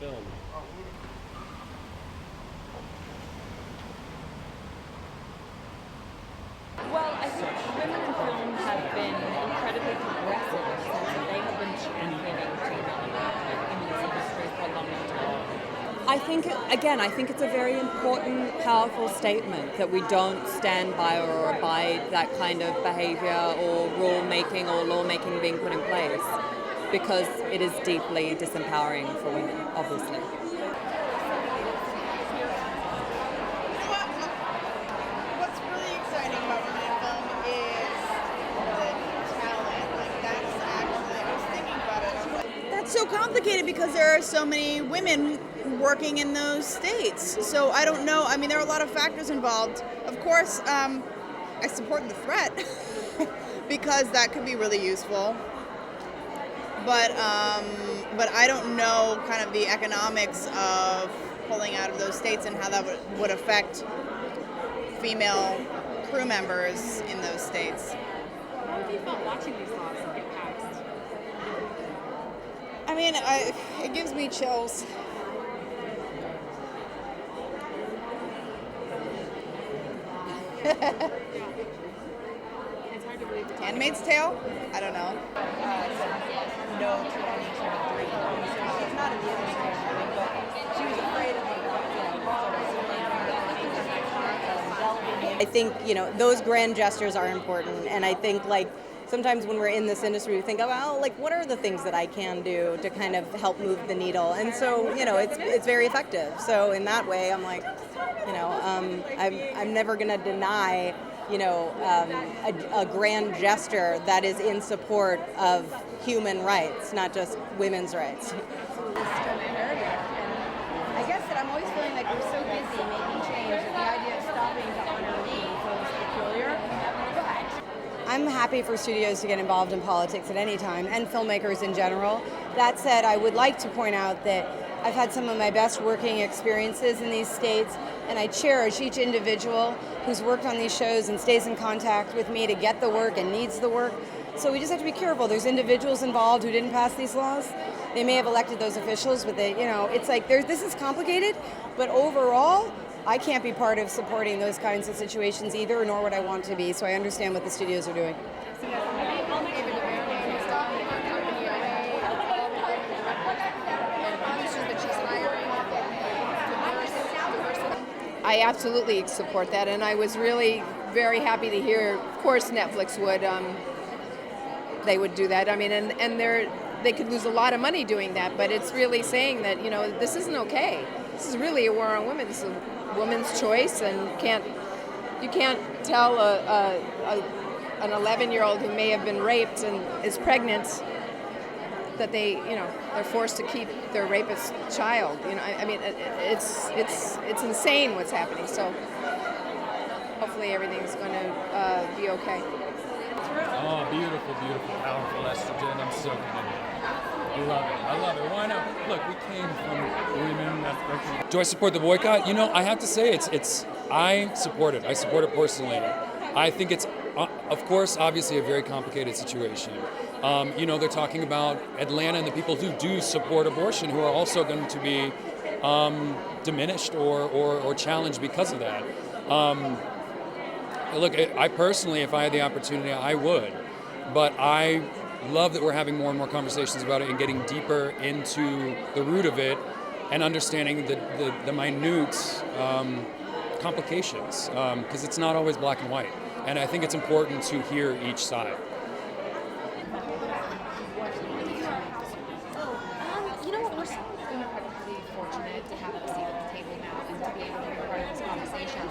film? Well, I think women in film have been incredibly progressive in the sense that they have been championing female empowerment in this industry for a long time. I think it's a very important, powerful statement that we don't stand by or abide that kind of behavior or rule-making or law-making being put in place, because it is deeply disempowering for women, obviously. What's really exciting about women in film is the talent. Like, that's actually, I was thinking about it. That's so complicated because there are so many women working in those states. So I don't know. I mean, there are a lot of factors involved. Of course, I support the threat because that could be really useful. But I don't know kind of the economics of pulling out of those states and how that would affect female crew members in those states. How have you felt watching these laws get passed? I mean, it gives me chills. It's hard to believe. Handmaid's Tale? I don't know. No to any sort of dream. She's not in the industry or anything, but she was afraid of I think, those grand gestures are important, and I think, sometimes when we're in this industry, we think about, what are the things that I can do to kind of help move the needle? And so, it's very effective. So in that way, I'm like, I'm never going to deny, a grand gesture that is in support of human rights, not just women's rights. I guess that I'm always feeling like we're so busy making change that the idea of stopping to honor me feels peculiar. But I'm happy for studios to get involved in politics at any time, and filmmakers in general. That said, I would like to point out that I've had some of my best working experiences in these states, and I cherish each individual who's worked on these shows and stays in contact with me to get the work and needs the work. So we just have to be careful. There's individuals involved who didn't pass these laws. They may have elected those officials, but it's like this is complicated, but overall, I can't be part of supporting those kinds of situations either, nor would I want to be, so I understand what the studios are doing. I absolutely support that, and I was really very happy to hear, of course, Netflix would do that. I mean, and they could lose a lot of money doing that, but it's really saying that, this isn't okay. This is really a war on women. This is a woman's choice, and you can't tell an 11-year-old who may have been raped and is pregnant that they're forced to keep their rapist child. I mean, it's insane what's happening. So hopefully everything's going to be okay. Oh, beautiful, beautiful, powerful estrogen. I'm so committed. I love it. Why not? Look, we came from women. Do I support the boycott? I have to say I support it. I support it personally. I think it's, of course, obviously a very complicated situation. They're talking about Atlanta and the people who do support abortion who are also going to be diminished or challenged because of that. Look, I personally, if I had the opportunity, I would. But I love that we're having more and more conversations about it and getting deeper into the root of it and understanding the minute complications, because it's not always black and white. And I think it's important to hear each side. We're so incredibly fortunate to have a seat at the table now and to be able to be part of this conversation.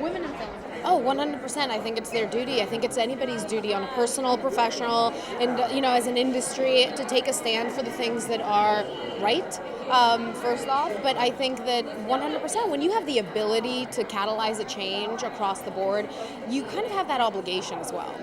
Women in film. Oh, 100%. I think it's their duty. I think it's anybody's duty on a personal, professional, and, as an industry to take a stand for the things that are right, first off. But I think that 100%, when you have the ability to catalyze a change across the board, you kind of have that obligation as well.